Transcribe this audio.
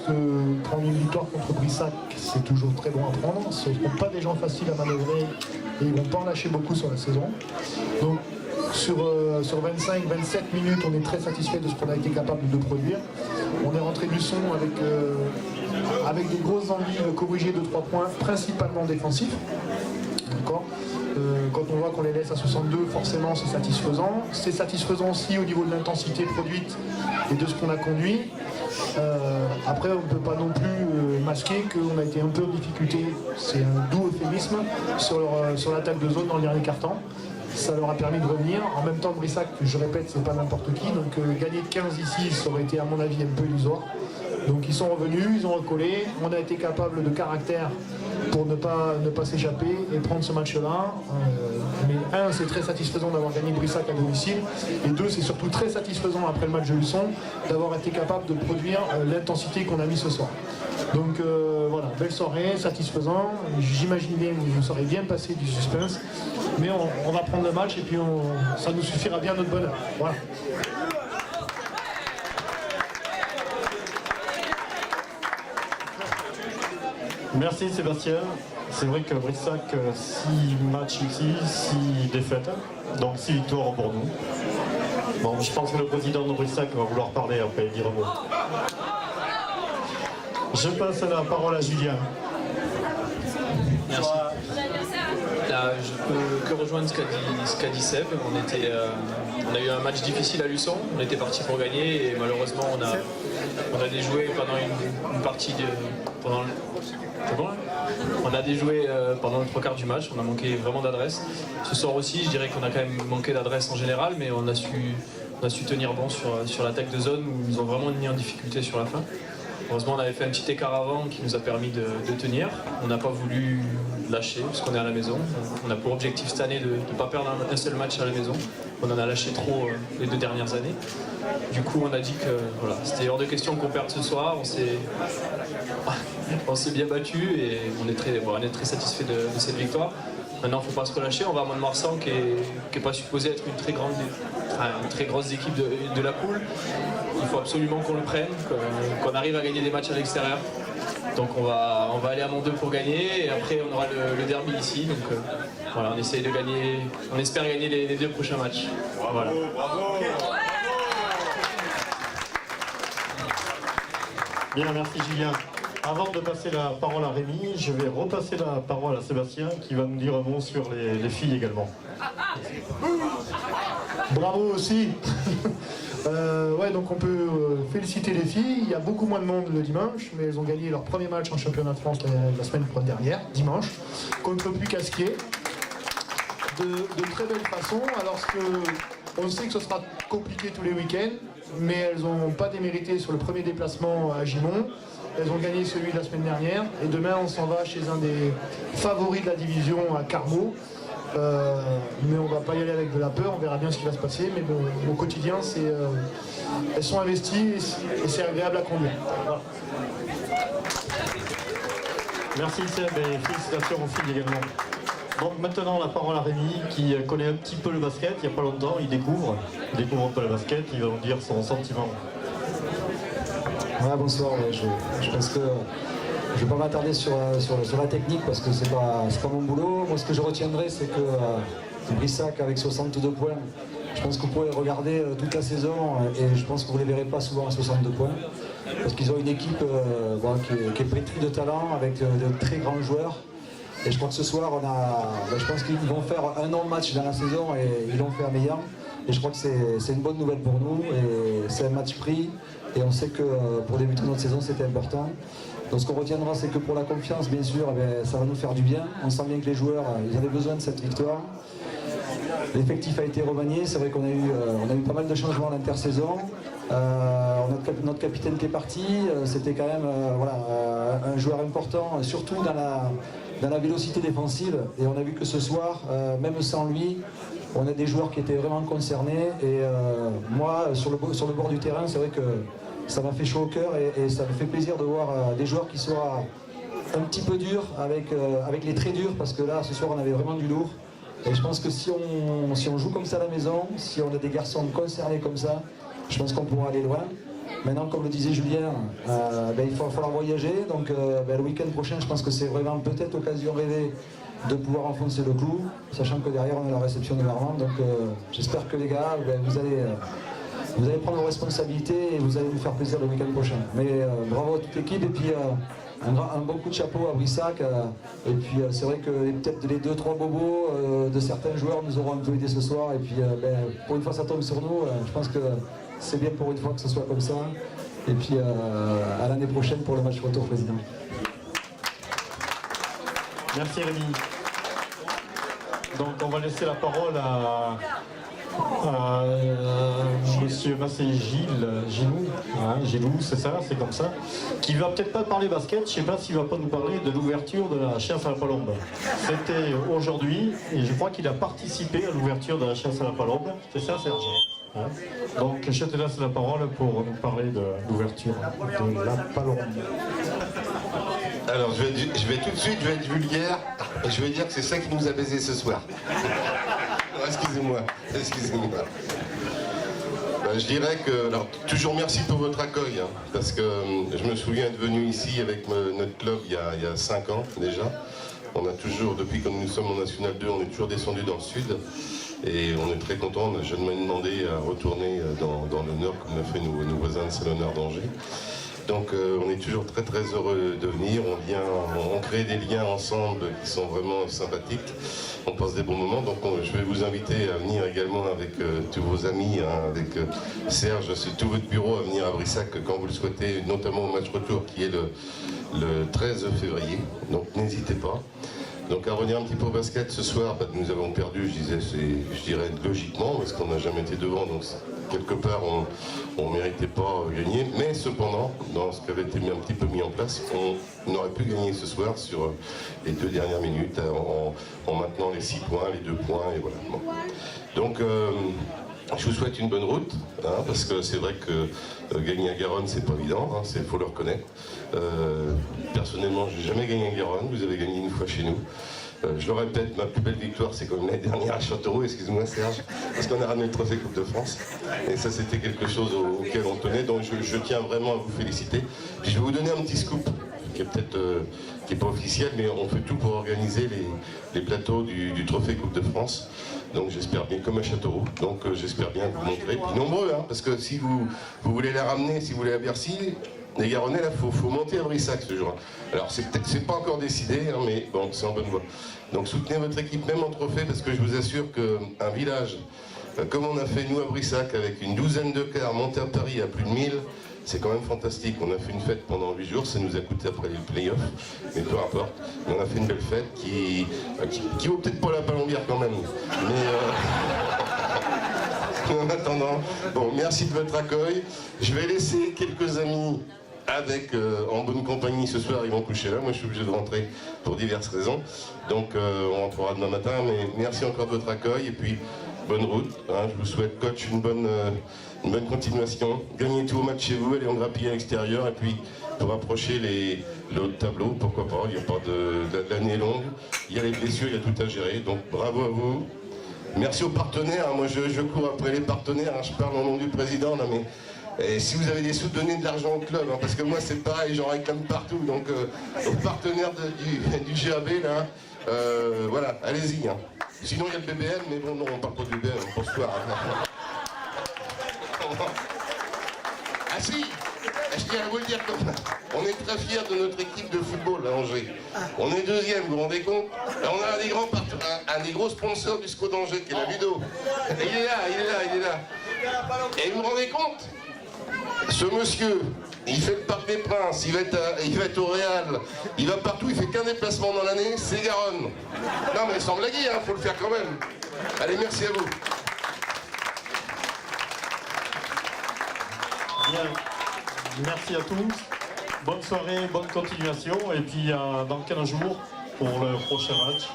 que prendre une victoire contre Brissac, c'est toujours très bon à prendre. Ce ne sont pas des gens faciles à manœuvrer et ils ne vont pas en lâcher beaucoup sur la saison. Donc sur 25-27 minutes, on est très satisfait de ce qu'on a été capable de produire. On est rentré du son avec des grosses envies de corriger 2-3 points, principalement défensifs. D'accord. Quand on voit qu'on les laisse à 62, forcément c'est satisfaisant. C'est satisfaisant aussi au niveau de l'intensité produite et de ce qu'on a conduit. Après, on ne peut pas non plus masquer qu'on a été un peu en difficulté, c'est un doux euphémisme, sur l'attaque de zone dans le dernier quart-temps. Ça leur a permis de revenir. En même temps, Brissac, je répète, c'est pas n'importe qui. Donc gagner de 15 ici, ça aurait été à mon avis un peu illusoire. Donc ils sont revenus, ils ont recollé. On a été capable de caractère pour ne pas s'échapper et prendre ce match-là. Mais un, c'est très satisfaisant d'avoir gagné Brissac à domicile. Et deux, c'est surtout très satisfaisant après le match de Luçon d'avoir été capable de produire l'intensité qu'on a mis ce soir. Donc voilà, belle soirée, satisfaisant. J'imagine bien que vous saurez bien passer du suspense. Mais on va prendre le match et puis ça nous suffira bien notre bonheur. Voilà. Merci Sébastien. C'est vrai que Brissac, 6 matchs ici, 6 défaites, donc 6 victoires pour nous. Bon, je pense que le président de Brissac va vouloir parler après, dire un mot. Je passe la parole à Julien. Merci. Là, je peux que rejoindre ce qu'a dit Seb. On a eu un match difficile à Luçon. On était parti pour gagner et malheureusement on a déjoué pendant une partie de. C'est bon là ? On a déjoué pendant le 3/4 du match. On a manqué vraiment d'adresse. Ce soir aussi, je dirais qu'on a quand même manqué d'adresse en général, mais on a su tenir bon sur l'attaque de zone où ils nous ont vraiment mis en difficulté sur la fin. Heureusement, on avait fait un petit écart avant qui nous a permis de tenir. On n'a pas voulu lâcher parce qu'on est à la maison. On a pour objectif cette année de ne pas perdre un seul match à la maison. On en a lâché trop les 2 dernières années. Du coup, on a dit que voilà, c'était hors de question qu'on perde ce soir. On s'est bien battu et on est très satisfait de cette victoire. Maintenant, il ne faut pas se relâcher. On va à Mont-de-Marsan qui n'est pas supposé être une très grosse équipe de la poule. Il faut absolument qu'on le prenne, qu'on arrive à gagner des matchs à l'extérieur. Donc on va aller à Mont-2 pour gagner et après on aura le derby ici. Donc voilà, on essaye de gagner, on espère gagner les 2 prochains matchs. Voilà. Bien, merci Julien. Avant de passer la parole à Rémi, je vais repasser la parole à Sébastien qui va nous dire un mot sur les filles également. Bravo aussi. Ouais, donc on peut féliciter les filles. Il y a beaucoup moins de monde le dimanche, mais elles ont gagné leur premier match en championnat de France la semaine dernière, dimanche, contre Puy-Casquier. De très belle façon, alors on sait que ce sera compliqué tous les week-ends, mais elles n'ont pas démérité sur le premier déplacement à Gimont. Elles ont gagné celui de la semaine dernière, et demain on s'en va chez un des favoris de la division à Carmaux. Mais on va pas y aller avec de la peur, on verra bien ce qui va se passer, mais bon, au quotidien, elles sont investies et c'est agréable à conduire. Voilà. Merci Seb et félicitations aux filles également. Donc maintenant la parole à Rémi qui connaît un petit peu le basket, il n'y a pas longtemps, il découvre un peu le basket, il va nous dire son sentiment. Ouais, bonsoir, je pense que je ne vais pas m'attarder sur la technique parce que c'est pas mon boulot. Moi ce que je retiendrai c'est que Brissac avec 62 points, je pense que vous pouvez regarder toute la saison et je pense que vous ne les verrez pas souvent à 62 points. Parce qu'ils ont une équipe qui est pétrie de talent avec de très grands joueurs. Et je crois que ce soir, je pense qu'ils vont faire un an de match dans la saison et ils l'ont fait à Meillan. Et je crois que c'est une bonne nouvelle pour nous. Et c'est un match pris. Et on sait que pour débuter notre saison, c'était important. Donc ce qu'on retiendra, c'est que pour la confiance, bien sûr, ça va nous faire du bien. On sent bien que les joueurs, ils avaient besoin de cette victoire. L'effectif a été remanié. C'est vrai qu'on a eu pas mal de changements à l'intersaison. Notre capitaine qui est parti, c'était quand même un joueur important, surtout dans la vélocité défensive. Et on a vu que ce soir, même sans lui, on a des joueurs qui étaient vraiment concernés. Et moi, sur le bord du terrain, c'est vrai que ça m'a fait chaud au cœur et ça me fait plaisir de voir des joueurs qui soient un petit peu durs, avec les traits durs, parce que là, ce soir, on avait vraiment du lourd. Et je pense que si on joue comme ça à la maison, si on a des garçons concernés comme ça, je pense qu'on pourra aller loin. Maintenant, comme le disait Julien, il va falloir voyager. Donc le week-end prochain, je pense que c'est vraiment peut-être l'occasion rêvée de pouvoir enfoncer le clou, sachant que derrière on a la réception de Marmande. Donc j'espère que les gars, vous allez prendre vos responsabilités et vous allez nous faire plaisir le week-end prochain. Mais bravo à toute l'équipe et puis un bon coup de chapeau à Brissac. Et puis c'est vrai que peut-être les 2-3 bobos de certains joueurs nous auront un peu aidé ce soir. Et puis pour une fois ça tombe sur nous, je pense que c'est bien pour une fois que ce soit comme ça. Et puis à l'année prochaine pour le match retour président. Merci Rémi. Donc on va laisser la parole à Monsieur Massé Gilou, c'est ça, c'est comme ça, qui va peut-être pas parler basket, je sais pas s'il va pas nous parler de l'ouverture de la chasse à la palombe. C'était aujourd'hui et je crois qu'il a participé à l'ouverture de la chasse à la palombe, c'est ça Serge? Donc je te laisse la parole pour nous parler de l'ouverture de la palombe. Alors je vais tout de suite, je vais être vulgaire et je vais dire que c'est ça qui nous a baisé ce soir. Excusez-moi. Je dirais que, alors, toujours merci pour votre accueil, hein, parce que je me souviens être venu ici avec notre club il y a 5 ans déjà. On a toujours, depuis que nous sommes en National 2, on est toujours descendu dans le sud. Et on est très content, on n'a jamais demandé à retourner dans le nord comme l'a fait nos voisins de Salonneur d'Angers. Donc on est toujours très très heureux de venir, on crée des liens ensemble qui sont vraiment sympathiques, on passe des bons moments, donc je vais vous inviter à venir également avec tous vos amis, hein, avec Serge, c'est tout votre bureau à venir à Brissac quand vous le souhaitez, notamment au match retour qui est le 13 février, donc n'hésitez pas. Donc à revenir un petit peu au basket, ce soir, nous avons perdu, je dirais logiquement, parce qu'on n'a jamais été devant, donc quelque part on ne méritait pas gagner, mais cependant, dans ce qui avait été un petit peu mis en place, on aurait pu gagner ce soir sur les 2 dernières minutes, en maintenant les 6 points, les 2 points, et voilà. Bon. Donc je vous souhaite une bonne route, hein, parce que c'est vrai que gagner à Garonne, c'est pas évident, hein, faut le reconnaître. Personnellement, j'ai jamais gagné à Garonne, vous avez gagné une fois chez nous. Je le répète, ma plus belle victoire, c'est comme l'année dernière à Châteauroux, excuse-moi Serge, parce qu'on a ramené le trophée Coupe de France. Et ça, c'était quelque chose auquel on tenait, donc je tiens vraiment à vous féliciter. Puis je vais vous donner un petit scoop, qui est peut-être qui n'est pas officiel, mais on fait tout pour organiser les plateaux du trophée Coupe de France. Donc j'espère bien, comme à Châteauroux, donc j'espère bien vous montrer. Puis nombreux, hein, parce que si vous voulez la ramener, si vous voulez à Bercy, les Garonnais, là, faut monter à Brissac ce jour-là. Alors c'est pas encore décidé, hein, mais bon, c'est en bonne voie. Donc soutenez votre équipe même en trophée, parce que je vous assure qu'un village, comme on a fait nous à Brissac, avec une douzaine de cars montés à Paris à plus de 1000, c'est quand même fantastique. On a fait une fête pendant 8 jours, ça nous a coûté après les playoffs, mais peu importe. Mais on a fait une belle fête qui vaut peut-être pas la palombière quand même. Mais en attendant, bon, merci de votre accueil. Je vais laisser quelques amis avec en bonne compagnie ce soir, ils vont coucher là. Moi, je suis obligé de rentrer pour diverses raisons. Donc, on rentrera demain matin. Mais merci encore de votre accueil et puis bonne route. Hein. Je vous souhaite, coach, une bonne continuation. Gagnez tous vos matchs chez vous, allez en grappiller à l'extérieur et puis pour approcher le tableau, pourquoi pas. Il n'y a pas l'année est longue. Il y a les blessures, il y a tout à gérer. Donc, bravo à vous. Merci aux partenaires, moi je cours après les partenaires, hein. Je parle au nom du président là, mais et si vous avez des sous, donnez de l'argent au club, hein, parce que moi c'est pareil, j'en réclame partout, donc aux partenaires du GAB là, voilà, allez-y. Hein. Sinon il y a le BBM, mais bon non, on parle pas du BBM pour ce soir. Hein. Ah si, je tiens à vous le dire comme ça. On est très fiers de notre équipe de football à Angers. On est 2e, vous vous rendez compte? On a un des gros sponsors du SCO d'Angers, qui est la Ludo. Il est là. Et vous vous rendez compte? Ce monsieur, il fait le Parc des Princes, il va être au Real, il va partout, il fait qu'un déplacement dans l'année, c'est Garonne. Non mais sans blaguer, hein, faut le faire quand même. Allez, merci à vous. Bien. Merci à tous. Bonne soirée, bonne continuation. Et puis dans 15 jours pour le prochain match.